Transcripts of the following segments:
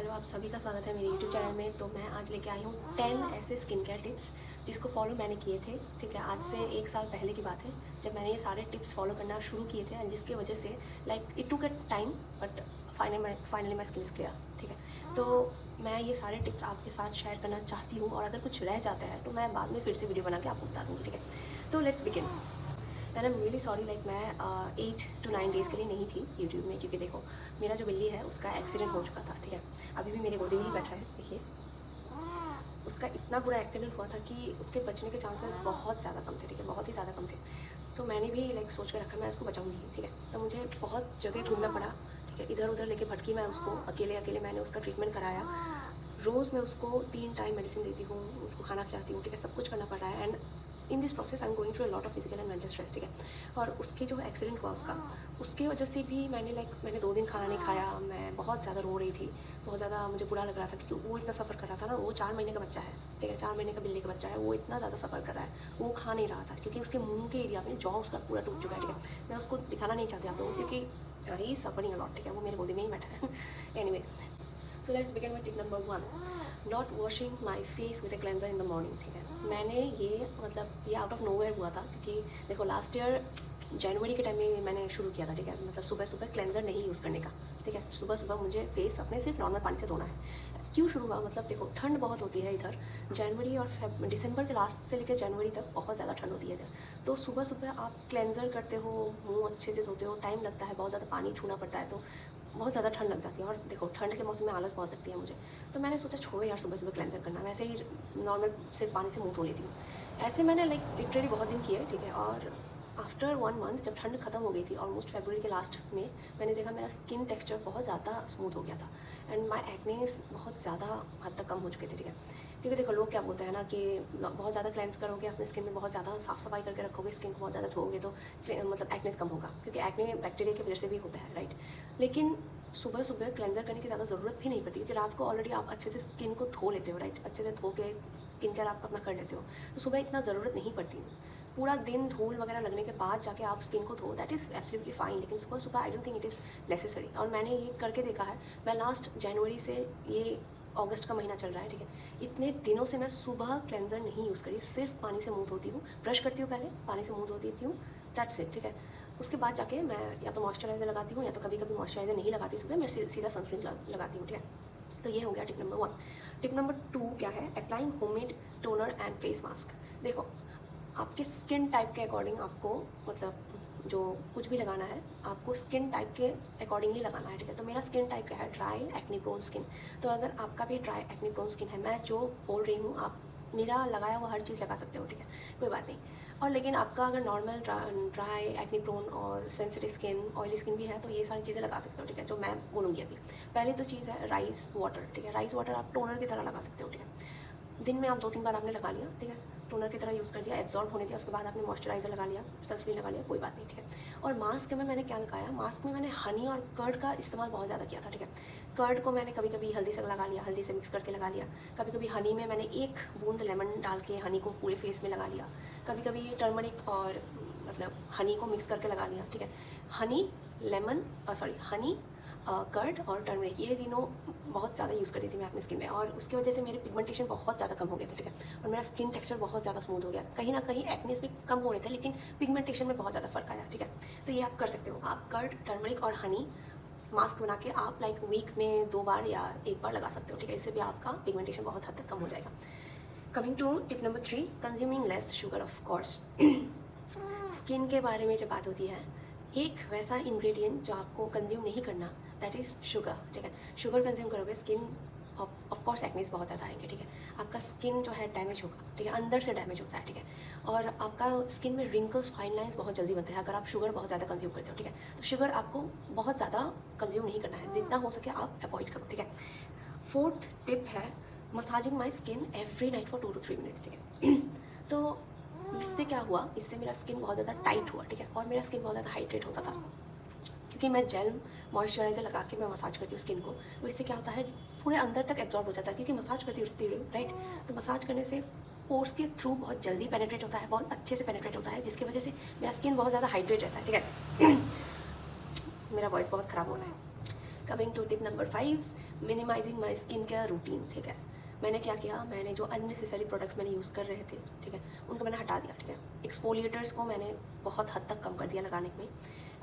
Hello, आप सभी का स्वागत है मेरे यूट्यूब चैनल में। तो मैं आज लेके आई हूँ 10 ऐसे स्किन केयर टिप्स जिसको फॉलो मैंने किए थे। ठीक है, आज से 1 साल पहले की बात है जब मैंने ये सारे टिप्स फॉलो करना शुरू किए थे, एंड जिसकी वजह से like it took a time but finally my skin is clear. ठीक है, तो मैं ये सारे टिप्स आपके साथ शेयर करना चाहती हूँ, और अगर कुछ रह जाता है तो मैं बाद में फिर से वीडियो बना के आपको बता दूँगी। ठीक है, तो let's begin. And I am really sorry, like मैं 8 to 9 डेज़ के लिए नहीं थी यूट्यूब में, क्योंकि देखो मेरा जो बिल्ली है उसका एक्सीडेंट हो चुका था। ठीक है, अभी भी मेरे गोदी में ही बैठा है, देखिए। उसका इतना बुरा एक्सीडेंट हुआ था कि उसके बचने के चांसेस बहुत ज़्यादा कम थे। ठीक है, बहुत ही ज़्यादा कम थे। तो मैंने भी लाइक सोच के रखा मैं उसको बचाऊंगी। ठीक है, तो मुझे बहुत जगह घूमना पड़ा। ठीक है, इधर उधर लेके भटकी मैं उसको, अकेले मैंने उसका ट्रीटमेंट कराया। रोज़ मैं उसको 3 टाइम मेडिसिन देती हूँ, उसको खाना खिलाती हूँ। ठीक है, सब कुछ करना पड़ रहा है। And in this process I am going through a lot of physical and mental stress. ठीक है, और उसके जो एक्सीडेंट हुआ उसके वजह से भी मैंने 2 दिन खाना नहीं खाया। मैं बहुत ज़्यादा रो रही थी, बहुत ज़्यादा मुझे बुरा लग रहा था, क्योंकि वो इतना सफ़र कर रहा था ना। वो 4 महीने का बच्चा है। ठीक है, 4 महीने का बिल्ली का बच्चा है। वो इतना ज़्यादा सफ़र कर रहा है, वो खा नहीं रहा था, क्योंकि उसके मुंह के एरिया में जॉ उसका पूरा टूट चुका है। ठीक है, मैं उसको दिखाना नहीं चाहती आप लोगों को, क्योंकि ही सफरिंग अलॉट। ठीक है, वो मेरे गोदी में ही बैठा है। Anyway, so let's begin with tip number 1, not washing my face with a cleanser in the morning. ठीक है, मैंने ये आउट ऑफ नोवेयर हुआ था, क्योंकि देखो लास्ट ईयर जनवरी के टाइम में मैंने शुरू किया था। ठीक है, मतलब सुबह सुबह क्लेंजर नहीं यूज़ करने का। ठीक है, सुबह सुबह मुझे फेस अपने सिर्फ नॉर्मल पानी से धोना है। क्यों शुरू हुआ, मतलब देखो ठंड बहुत होती है इधर। जनवरी और दिसंबर के लास्ट से लेकर जनवरी तक बहुत ज़्यादा ठंड होती है इधर। तो सुबह सुबह आप क्लेंजर करते हो, मुंह अच्छे से धोते हो, टाइम लगता है, बहुत ज़्यादा पानी छूना पड़ता है, तो बहुत ज़्यादा ठंड लग जाती है। और देखो ठंड के मौसम में आलस बहुत लगती है मुझे। तो मैंने सोचा छोड़ो यार, सुबह सुबह क्लेंजर करना, वैसे ही नॉर्मल सिर्फ पानी से मुँह धो लेती हूँ। ऐसे मैंने लाइक लिटरली बहुत दिन किए। ठीक है, और आफ्टर 1 मंथ जब ठंड खत्म हो गई थी, ऑलमोस्ट फरवरी के लास्ट में, मैंने देखा मेरा स्किन टेक्सचर बहुत ज़्यादा स्मूथ हो गया था, एंड माई एक्नेस बहुत ज़्यादा हद तक कम हो चुके थे। ठीक है, क्योंकि देखो लोग क्या बोलते हैं ना कि बहुत ज़्यादा क्लेंस करोगे, अपने स्किन में बहुत ज़्यादा साफ़ सफाई करके रखोगे, स्किन को बहुत ज़्यादा धोगे तो मतलब एक्नेस कम होगा, क्योंकि एक्ने बैक्टीरिया की वजह से भी होता है, राइट। लेकिन सुबह सुबह क्लेंजर करने की ज़्यादा ज़रूरत भी नहीं पड़ती, क्योंकि रात को ऑलरेडी आप अच्छे से स्किन को धो लेते हो, राइट। अच्छे से धो के स्किन केयर आप अपना कर लेते हो, तो सुबह इतना ज़रूरत नहीं पड़ती। पूरा दिन धूल वगैरह लगने के बाद जाके आप स्किन को धो, दैट इज़ एब्सोल्युटली फाइन। लेकिन सुबह सुबह I don't think it is necessary. और मैंने ये करके देखा है। मैं लास्ट जनवरी से, ये अगस्त का महीना चल रहा है, ठीक है, इतने दिनों से मैं सुबह क्लेंजर नहीं यूज़ करी, सिर्फ पानी से मुंह धोती हूँ। ब्रश करती हूँ पहले, पानी से मुंह धो देती हूँ, दैट्स इट। ठीक है, उसके बाद जाके मैं या तो मॉइस्चराइज़र लगाती हूँ, या तो कभी कभी मॉइस्चराइज़र नहीं लगाती सुबह, मैं सीधा सनस्क्रीन लगाती हूँ। ठीक है, तो ये हो गया टिप नंबर 1। टिप नंबर 2 क्या है, applying homemade toner and face mask. देखो आपके स्किन टाइप के अकॉर्डिंग आपको, मतलब जो कुछ भी लगाना है आपको स्किन टाइप के अकॉर्डिंगली लगाना है। ठीक है, तो मेरा स्किन टाइप क्या है, ड्राई एक्ने प्रोन स्किन। तो अगर आपका भी ड्राई एक्ने प्रोन स्किन है, मैं जो बोल रही हूँ आप मेरा लगाया हुआ हर चीज़ लगा सकते हो। ठीक है, कोई बात नहीं। और लेकिन आपका अगर नॉर्मल ड्राई एक्ने प्रोन और सेंसिटिव स्किन, ऑयली स्किन भी है, तो ये सारी चीज़ें लगा सकते हो। ठीक है, जो मैं बोलूँगी अभी। पहली तो चीज़ है राइस वाटर। ठीक है, राइस वाटर आप टोनर की तरह लगा सकते हो। ठीक है, दिन में आप 2-3 बार आपने लगा लिया, ठीक है, टोनर की तरह यूज़ कर लिया, एब्जॉर्ब होने दिया, उसके बाद आपने मॉइस्चराइज़र लगा लिया, सनस्क्रीन लगा लिया, कोई बात नहीं। ठीक है, और मास्क में मैंने क्या लगाया, मास्क में मैंने हनी और कर्ड का इस्तेमाल बहुत ज़्यादा किया था। ठीक है, कर्ड को मैंने कभी कभी हल्दी से लगा लिया, हल्दी से मिक्स करके लगा लिया। कभी कभी हनी में मैंने 1 बूंद लेमन डाल के हनी को पूरे फेस में लगा लिया। कभी कभी टर्मरिक और मतलब हनी को मिक्स करके लगा लिया। ठीक है, हनी हनी कर्ड और टर्मरिक, ये तीनों बहुत ज़्यादा यूज़ करती थी मैं अपनी स्किन में, और उसकी वजह से मेरे पिगमेंटेशन बहुत ज़्यादा कम हो गए थे। ठीक है, और मेरा स्किन टेक्सचर बहुत ज़्यादा स्मूथ हो गया। कहीं ना कहीं एक्नेस भी कम हो रहे थे, लेकिन पिगमेंटेशन में बहुत ज़्यादा फ़र्क आया। ठीक है, तो ये आप कर सकते हो। आप कर्ड, टर्मरिक और हनी मास्क बना के आप लाइक वीक में 2 बार या 1 बार लगा सकते हो। ठीक है, इससे भी आपका पिगमेंटेशन बहुत हद तक कम हो जाएगा। Coming to tip number 3, consuming less sugar. Of course skin के बारे में जब बात होती है, एक वैसा इंग्रेडिएंट जो आपको कंज्यूम नहीं करना, दैट इज़ शुगर। ठीक है, शुगर कंज्यूम करोगे स्किन ऑफ कोर्स एक्नेस बहुत ज़्यादा आएंगे। ठीक है, आपका स्किन जो है डैमेज होगा। ठीक है, अंदर से डैमेज होता है। ठीक है, और आपका स्किन में रिंकल्स, फाइन लाइंस बहुत जल्दी बनते हैं अगर आप शुगर बहुत ज़्यादा कंज्यूम करते हो। ठीक है, तो शुगर आपको बहुत ज़्यादा कंज्यूम नहीं करना है, जितना हो सके आप अवॉइड करो। ठीक है, 4th टिप है massaging my skin every night for 2 to 3 minutes. ठीक है, तो इससे क्या हुआ, इससे मेरा स्किन बहुत ज़्यादा टाइट हुआ। ठीक है, और मेरा स्किन बहुत ज़्यादा हाइड्रेट होता था, क्योंकि मैं जेल मॉइस्चराइज़र लगा के मैं मसाज करती हूँ स्किन को। तो इससे क्या होता है, पूरे अंदर तक एब्जॉर्ब हो जाता है, क्योंकि मसाज करती हूँ, राइट। तो मसाज करने से पोर्स के थ्रू बहुत जल्दी पेनिट्रेट होता है, बहुत अच्छे से पेनिट्रेट होता है, जिसकी वजह से मेरा स्किन बहुत ज़्यादा हाइड्रेट रहता है। ठीक है, मेरा वॉइस बहुत ख़राब हो रहा है। Coming to tip number 5, minimising my skin care routine. ठीक है, मैंने क्या किया, मैंने जो अननेसेसरी प्रोडक्ट्स मैंने यूज़ कर रहे थे, ठीक है, उनको मैंने हटा दिया। ठीक है, एक्सफोलिएटर्स को मैंने बहुत हद तक कम कर दिया लगाने में।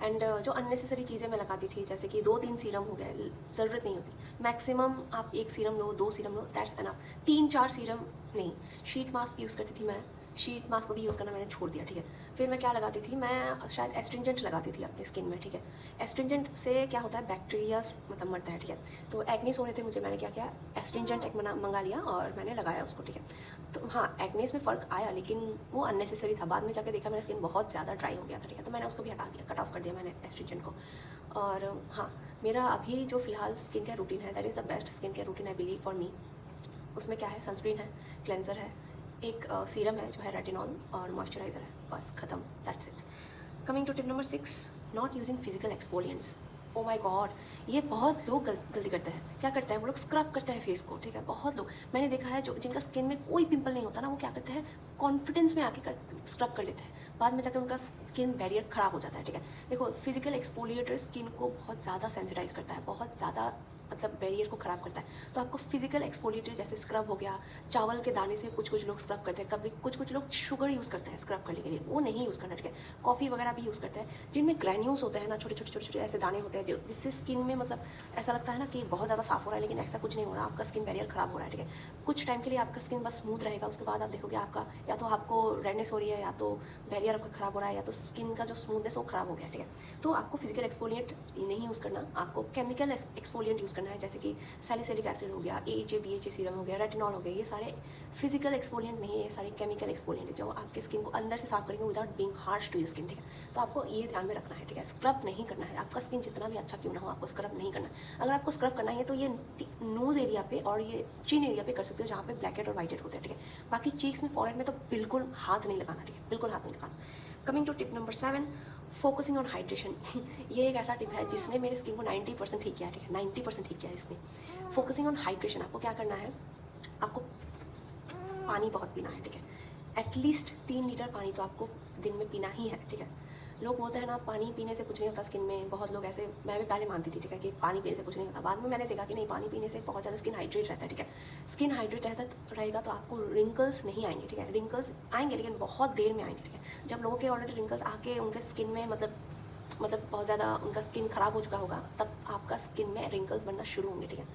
एंड जो अननेसेसरी चीज़ें मैं लगाती थी, जैसे कि 2-3 सीरम हो गए, ज़रूरत नहीं होती। मैक्सिमम आप 1 serum low, 2 serum low, that's enough. 3-4 serum नहीं। शीट मास्क यूज़ करती थी मैं, शीट मास्क को भी यूज़ करना मैंने छोड़ दिया। ठीक है, फिर मैं क्या लगाती थी, मैं शायद एस्ट्रिंजेंट लगाती थी अपने स्किन में। ठीक है, एस्ट्रिंजेंट से क्या होता है, बैक्टीरिया मतलब मरता है। ठीक है, तो एक्नेस हो रहे थे मुझे, मैंने क्या किया, एस्ट्रिंजेंट एक मंगा लिया और मैंने लगाया उसको। ठीक है, तो हाँ, एक्नेस में फ़र्क आया, लेकिन वो अननेसेसरी था। बाद में जाकर देखा मेरा स्किन बहुत ज़्यादा ड्राई हो गया था। ठीक है, तो मैंने उसको भी हटा दिया, कट ऑफ कर दिया मैंने एस्ट्रिंजेंट को। और हाँ, मेरा अभी जो फ़िलहाल स्किन केयर रूटीन है, that is the best skin care routine I believe for me. उसमें क्या है, सनस्क्रीन है, क्लेंजर है, एक सीरम है जो है रेटिनॉल, और मॉइस्चराइज़र है, बस ख़त्म, that's it. Coming to tip number 6, not using physical exfoliants. Oh my God, ये बहुत लोग गलती करते हैं। क्या करते हैं वो लोग, स्क्रब करते हैं फेस को। ठीक है, बहुत लोग मैंने देखा है जो जिनका स्किन में कोई पिंपल नहीं होता ना, वो क्या करते हैं, कॉन्फिडेंस में आके स्क्रब कर लेते हैं, बाद में जाकर उनका स्किन बैरियर ख़राब हो जाता है। ठीक है, देखो, फिजिकल एक्सफोलिएटर स्किन को बहुत ज़्यादा सेंसिटाइज करता है, बहुत ज़्यादा मतलब बैरियर को ख़राब करता है। तो आपको फिजिकल एक्सफोलिएटर जैसे स्क्रब हो गया, चावल के दाने से कुछ लोग स्क्रब करते हैं, कभी कुछ लोग शुगर यूज़ करते हैं स्क्रब करने के लिए, वो नहीं यूज़ करना। ठीक है, कॉफ़ी वगैरह भी यूज़ करते हैं जिनमें ग्रैन्यूल्स होते हैं ना, छोटे छोटे ऐसे दाने होते हैं, जिससे स्किन में मतलब ऐसा लगता है ना कि बहुत ज़्यादा साफ हो रहा है, लेकिन ऐसा कुछ नहीं हो रहा, आपका स्किन बैरियर ख़राब हो रहा है। ठीक है, कुछ टाइम के लिए आपका स्किन बस स्मूथ रहेगा, उसके बाद आप देखोगे आपका या तो आपको रेडनेस हो रही है, या तो बैरियर आपका ख़राब हो रहा है, या तो स्किन का जो स्मूथनेस वो ख़राब हो गया। ठीक है, तो आपको फिजिकल एक्सफोलिएंट नहीं यूज़ करना, आपको केमिकल एक्सफोलिएंट यूज़ करना है, जैसे कि सैलिसिलिक एसिड हो गया, AHA BHA सीरम हो गया, रेटिनॉल हो गया। ये सारे फिजिकल एक्सफोलिएंट नहीं है, ये सारे केमिकल एक्सफोलिएंट है जो आपके स्किन को अंदर से साफ करेंगे without being harsh to your skin. ठीक है, तो आपको ये ध्यान में रखना है। ठीक है, स्क्रब नहीं करना है, आपका स्किन जितना भी अच्छा क्यों ना हो, आपको स्क्रब नहीं करना है। अगर आपको स्क्रब करना है तो ये नोज़ एरिया पे और ये चिन एरिया पे कर सकते हो, जहाँ पे ब्लैक हेड और वाइट हेड होते हैं। ठीक है, बाकी चीक्स में, फॉरहेड में तो बिल्कुल हाथ नहीं लगाना। ठीक है, बिल्कुल हाथ नहीं लगाना। Coming to tip number 7, focusing on hydration. ये एक ऐसा टिप है जिसने मेरे स्किन को 90% ठीक किया है। ठीक है, 90% ठीक किया है इसने। फोकसिंग ऑन हाइड्रेशन, आपको क्या करना है, आपको पानी बहुत पीना है। ठीक है, एटलीस्ट 3 लीटर पानी तो आपको दिन में पीना ही है। ठीक है, लोग बोलते हैं ना पानी पीने से कुछ नहीं होता स्किन में, बहुत लोग ऐसे, मैं भी पहले मानती थी। ठीक है, कि पानी पीने से कुछ नहीं होता, बाद में मैंने देखा कि नहीं, पानी पीने से बहुत ज़्यादा स्किन हाइड्रेट रहता है। ठीक है, स्किन हाइड्रेट रहेगा तो आपको रिंकल्स नहीं आएंगे। ठीक है, रिंकल्स आएंगे लेकिन बहुत देर में आएंगे। ठीक है, जब लोगों के ऑलरेडी रिंकल्स आके उनके स्किन में मतलब बहुत ज़्यादा उनका स्किन ख़राब हो चुका होगा, तब आपका स्किन में रिंकल्स बनना शुरू होंगे। ठीक है,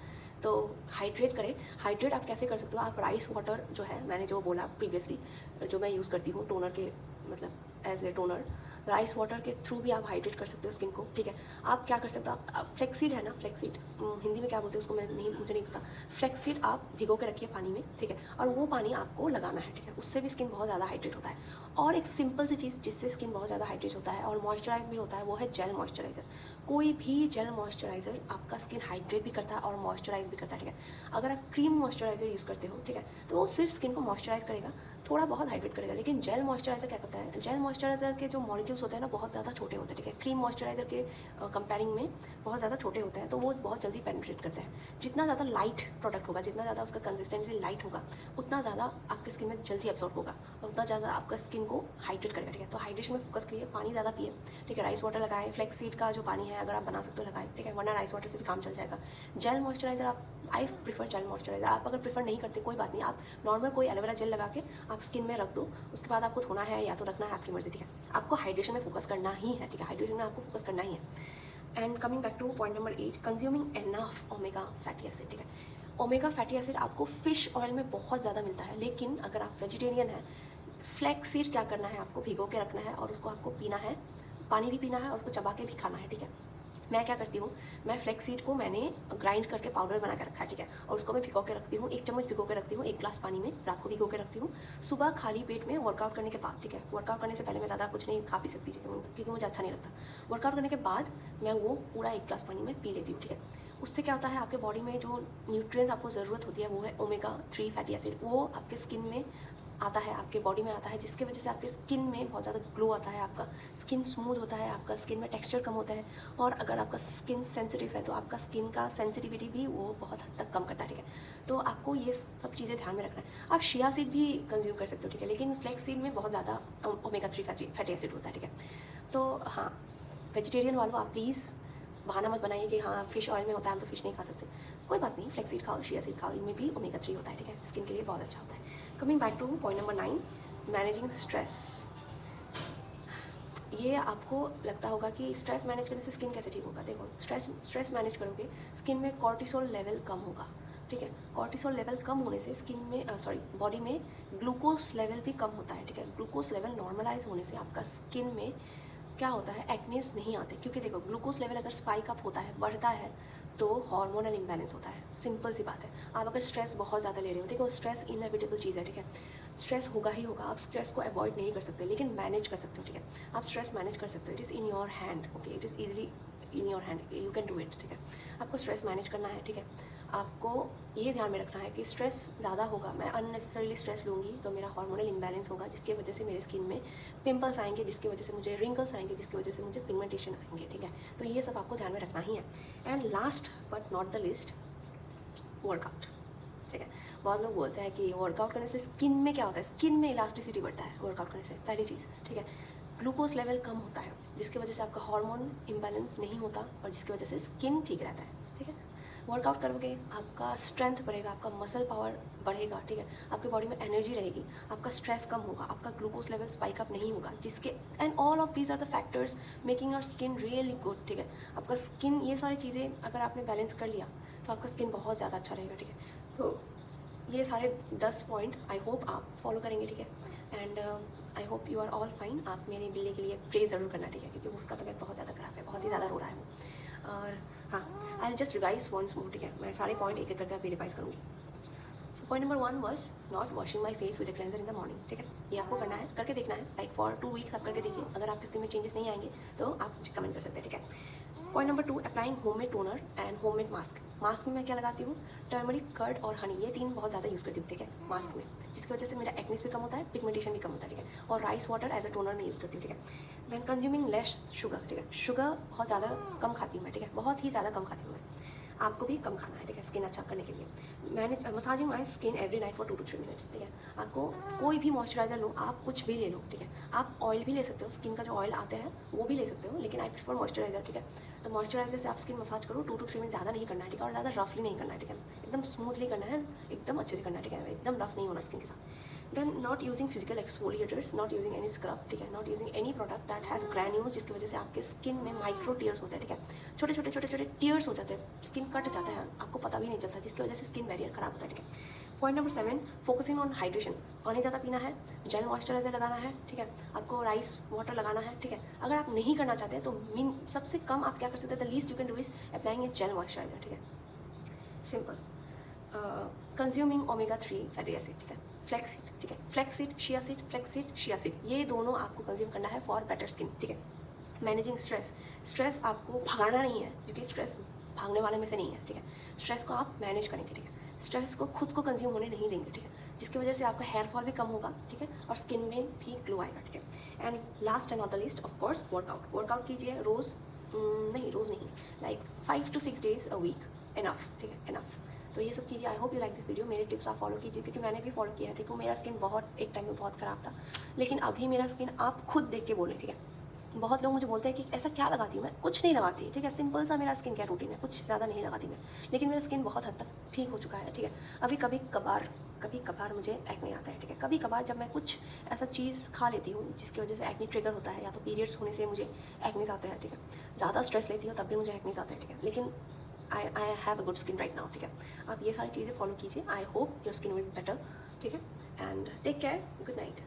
तो हाइड्रेट करें। हाइड्रेट आप कैसे कर सकते हो, आप राइस वाटर जो है, मैंने जो बोला प्रीवियसली, जो मैं यूज़ करती हूँ टोनर के, मतलब as a toner, rice water के थ्रू भी आप हाइड्रेट कर सकते हो स्किन को। ठीक है, आप क्या कर सकते हो, आप फ्लेक्सीड है ना, फ्लेक्सीड हिंदी में क्या बोलते हैं उसको, मुझे नहीं पता। फ्लेक्सीड आप भिगो के रखिए पानी में। ठीक है, और वो पानी आपको लगाना है। ठीक है, उससे भी स्किन बहुत ज़्यादा हाइड्रेट होता है। और एक सिंपल सी चीज़ जिससे स्किन बहुत ज़्यादा हाइड्रेट होता है और मॉइस्चराइज भी होता है, वो है जेल मॉइस्चराइज़र। कोई भी जेल मॉइस्चराइज़र आपका स्किन हाइड्रेट भी करता है और मॉइस्चराइज भी करता है। ठीक है, अगर आप क्रीम मॉइस्चराइज़र यूज़ करते हो, ठीक है, तो वो सिर्फ स्किन को मॉइस्चराइज करेगा, थोड़ा बहुत हाइड्रेट करेगा। लेकिन जेल मॉइस्चराइज़र क्या करता है, जेल मॉइस्चराइज़र के जो मॉलिक्यूल्स होते हैं ना, बहुत ज़्यादा छोटे होते हैं। ठीक है, क्रीम मॉइस्चराइज़र के कंपेयरिंग में बहुत ज़्यादा छोटे होते हैं, तो वो बहुत जल्दी पेनिट्रेट करते हैं। जितना ज़्यादा लाइट प्रोडक्ट होगा, जितना ज़्यादा उसका कंसिस्टेंसी लाइट होगा, उतना ज़्यादा आपकी स्किन में जल्दी एब्जॉर्ब होगा और उतना ज़्यादा आपका स्किन को हाइड्रेट करेगा। ठीक है, तो हाइड्रेशन में फोकस करिए, पानी ज़्यादा पिए। ठीक है, राइस वाटर लगाएं, फ्लैक्स सीड का जो पानी है अगर आप बना सकते हो लगाएं। ठीक है, वरना राइस वाटर से भी काम चल जाएगा। जेल मॉइस्चराइज़र आप, आई प्रीफर जेल मॉइस्चराइज़र। आप अगर प्रीफर नहीं करते कोई बात नहीं, आप नॉर्मल कोई एलोवेरा जेल लगा के आप स्किन में रख दो, उसके बाद आपको धोना है या तो रखना है, आपकी मर्जी। ठीक है, आपको हाइड्रेशन में फोकस करना ही है। ठीक है, हाइड्रेशन में आपको फोकस करना ही है। And coming back two point number 8, consuming enough omega fatty acid. ठीक है, ओमेगा फैटी एसिड आपको फिश ऑयल में बहुत ज़्यादा मिलता है, लेकिन अगर आप वेजिटेरियन हैं, फ्लैक्स सीड क्या करना है, आपको भिगो के रखना है और उसको आपको पीना है, पानी भी पीना है और उसको चबा के भी खाना है। ठीक है, मैं क्या करती हूँ, मैं फ्लैक्स सीड को मैंने ग्राइंड करके पाउडर बना के रखा है। ठीक है, और उसको मैं भिगो के रखती हूँ, 1 चम्मच भिगो के रखती हूँ 1 ग्लास पानी में, रात को भिगो के रखती हूँ, सुबह खाली पेट में वर्कआउट करने के बाद। ठीक है, वर्कआउट करने से पहले मैं ज़्यादा कुछ नहीं खा पी सकती, ठीक है, क्योंकि मुझे अच्छा नहीं लगता। वर्कआउट करने के बाद मैं वो पूरा 1 ग्लास पानी में पी लेती हूँ। ठीक है, उससे क्या होता है, आपके बॉडी में जो न्यूट्रिएंट्स आपको ज़रूरत होती है वो है ओमेगा 3 फैटी एसिड, वो आपके स्किन में आता है, आपके बॉडी में आता है, जिसके वजह से आपके स्किन में बहुत ज़्यादा ग्लो आता है, आपका स्किन स्मूथ होता है, आपका स्किन में टेक्सचर कम होता है, और अगर आपका स्किन सेंसिटिव है तो आपका स्किन का सेंसिटिविटी भी वो बहुत हद तक कम करता है। ठीक है, तो आपको ये सब चीज़ें ध्यान में रखना है। आप शिया सीड भी कंज्यूम कर सकते हो। ठीक है, लेकिन फ्लैक्स सीड में बहुत ज़्यादा ओमेगा 3 फैटी एसिड होता है। ठीक है, तो हाँ, वेजिटेरियन वालों आप प्लीज़ बहाना मत बनाइए कि हाँ फिश ऑयल में होता है, हम तो फिश नहीं खा सकते। कोई बात नहीं, फ्लैक्स सीड खाओ, चिया सीड खाओ, इनमें भी ओमेगा 3 होता है, ठीक है, स्किन के लिए बहुत अच्छा होता है। Coming back two point number 9, managing stress. ये आपको लगता होगा कि स्ट्रेस मैनेज करने से स्किन कैसे ठीक होगा। देखो, स्ट्रेस मैनेज करोगे, स्किन में कॉर्टिसोल लेवल कम होगा, ठीक है। कॉर्टिसोल लेवल कम होने से स्किन में बॉडी में ग्लूकोज लेवल भी कम होता है, ठीक है। ग्लूकोज लेवल नॉर्मलाइज होने से आपका स्किन में क्या होता है, एक्नेस नहीं आते, क्योंकि देखो ग्लूकोज लेवल अगर स्पाइक अप होता है, बढ़ता है, तो हार्मोनल इम्बैलेंस होता है। सिंपल सी बात है। आप अगर स्ट्रेस बहुत ज़्यादा ले रहे हो, देखो स्ट्रेस इनएविटेबल चीज़ है, ठीक है, स्ट्रेस होगा ही होगा। आप स्ट्रेस को अवॉइड नहीं कर सकते, लेकिन मैनेज कर सकते हो, ठीक है। आप स्ट्रेस मैनेज कर सकते हो, it is in your hand, okay, it is easily in your hand, you can do it, ठीक है। आपको स्ट्रेस मैनेज करना है, ठीक है। आपको ये ध्यान में रखना है कि स्ट्रेस ज़्यादा होगा, मैं अननेसेसरीली स्ट्रेस लूँगी तो मेरा हार्मोनल इम्बैलेंस होगा, जिसकी वजह से मेरे स्किन में पिंपल्स आएंगे, जिसकी वजह से मुझे रिंकल्स आएंगे, जिसकी वजह से मुझे पिगमेंटेशन आएंगे, ठीक है। तो ये सब आपको ध्यान में रखना ही है। And last but not the list, workout, ठीक है। बहुत लोग बोलते हैं कि वर्कआउट करने से स्किन में क्या होता है, स्किन में इलास्टिसिटी बढ़ता है वर्कआउट करने से। पहली चीज़, ठीक है, ग्लूकोज लेवल कम होता है, जिसकी वजह से आपका हार्मोन इम्बैलेंस नहीं होता और जिसकी वजह से स्किन ठीक रहता है, ठीक है। वर्कआउट करोगे, आपका स्ट्रेंथ बढ़ेगा, आपका मसल पावर बढ़ेगा, ठीक है, आपकी बॉडी में एनर्जी रहेगी, आपका स्ट्रेस कम होगा, आपका ग्लूकोज लेवल स्पाइक अप नहीं होगा, जिसके and all of these are the factors making your skin really good, ठीक है। आपका स्किन, ये सारी चीज़ें अगर आपने बैलेंस कर लिया तो आपका स्किन बहुत ज़्यादा अच्छा रहेगा, ठीक है। तो ये सारे 10 पॉइंट आई होप आप फॉलो करेंगे, ठीक है। And I hope you are all fine. आप मेरे बिल्ली के लिए प्रे ज़रूर करना, ठीक है, क्योंकि उसका तबीयत बहुत ज़्यादा ख़राब है, बहुत ही ज़्यादा रो रहा है वो। और हाँ, I just revise once more, ठीक है, मैं सारे पॉइंट एक एक करके अभी रिवाइज करूँगी। So point number 1 was not washing my face with a cleanser in the morning, ठीक है। ये आपको करना है, करके देखना है, लाइक फॉर 2 वीक्स आप करके देखिए। अगर आपकी स्किन में चेंजेस नहीं आएंगे तो आप मुझे कमेंट कर सकते हैं, ठीक है। Point number 2, applying homemade toner and homemade mask. Mask में मैं क्या लगाती हूँ, टर्मरिक, कर्ड और हनी, ये 3 बहुत ज़्यादा यूज़ करती हूँ, ठीक है, मास्क में, जिसकी वजह से मेरा एक्नेस भी कम होता है, पिगमेंटेशन भी कम होता है, ठीक है। और rice water as a toner में यूज़ करती हूँ, ठीक है। देन कंज्यूमिंग लेस शुगर, ठीक है, शुगर बहुत ज़्यादा कम खाती हूँ मैं, ठीक है, बहुत ही ज़्यादा कम खाती हूँ मैं। आपको भी कम खाना है, ठीक है, स्किन अच्छा करने के लिए। मैंने massaging my skin every night for 2 to 3 minutes, ठीक है। आपको कोई भी मॉइस्चराइजर लो, आप कुछ भी ले लो, ठीक है। आप ऑयल भी ले सकते हो, स्किन का जो ऑयल आते हैं वो भी ले सकते हो, लेकिन आई प्रेफर मॉइस्चराइजर, ठीक है। तो मॉइस्चराइजर से आप स्किन मसाज करो 2 to 3 मिनट, ज़्यादा नहीं करना है, ठीक है, और ज़्यादा रफली नहीं करना है, ठीक है, एकदम स्मूथली करना है, एकदम अच्छे से करना है, ठीक है, एकदम रफ नहीं होना स्किन के साथ। Then not using physical exfoliators, not using any scrub, ठीक है, not using any product that has granules, जिसकी वजह से आपके स्किन में माइक्रो टीयर्स होते हैं, ठीक है, छोटे छोटे टीयर्स हो जाते हैं, स्किन कट जाता है, आपको पता भी नहीं चलता, जिसकी वजह से स्किन बैरियर खराब होता है, ठीक है। Point number 7, focusing on hydration, पानी ज़्यादा पीना है, जेल मॉइस्चराइजर लगाना है, ठीक है, आपको राइस वाटर लगाना है, ठीक है। अगर आप नहीं करना चाहते तो सबसे कम आप क्या कर सकते हैं, the least you can do is applying a gel moisturiser, ठीक है, simple. Consuming omega 3 fatty acid, ठीक है, फ्लैक्सीड, ठीक है, flaxseed, chia seed, flaxseed, chia seed, ये दोनों आपको कंज्यूम करना है फॉर बेटर स्किन, ठीक है। मैनेजिंग स्ट्रेस, स्ट्रेस आपको भगाना नहीं है, क्योंकि स्ट्रेस भागने वाले में से नहीं है, ठीक है। स्ट्रेस को आप मैनेज करेंगे, ठीक है, स्ट्रेस को खुद को कंज्यूम होने नहीं देंगे, ठीक है, जिसकी वजह से आपका हेयर फॉल भी कम होगा, ठीक है, और स्किन में भी ग्लो आएगा, ठीक है। And last and not the list, of course, workout कीजिए रोज़ नहीं, like 5 to 6 days a week, enough, ठीक है, इनफ। तो ये सब कीजिए। I hope you like this video. मेरे टिप्स आप फॉलो कीजिए, क्योंकि मैंने भी फॉलो किया है। देखो, मेरा स्किन बहुत एक टाइम में बहुत ख़राब था, लेकिन अभी मेरा स्किन, आप खुद देख के बोलें, ठीक है। बहुत लोग मुझे बोलते हैं कि ऐसा क्या लगाती हूँ मैं, कुछ नहीं लगाती, ठीक है, सिंपल सा मेरा स्किन केयर रूटीन है, कुछ ज़्यादा नहीं लगाती मैं, लेकिन मेरा स्किन बहुत हद तक ठीक हो चुका है, ठीक है। अभी कभी कभार मुझे एक्ने आता है, ठीक है, कभी कभार जब मैं कुछ ऐसा चीज़ खा लेती हूँ जिसकी वजह से एक्ने ट्रिगर होता है, या तो पीरियड्स होने से मुझे एक्नेस आते हैं, ठीक है, ज़्यादा स्ट्रेस लेती हूँ तब भी मुझे एक्नेस आते हैं, ठीक है, लेकिन I have a good skin right now, ठीक है। आप ये सारी चीज़ें फॉलो कीजिए, I hope your skin will be better, ठीक है, and take care, good night.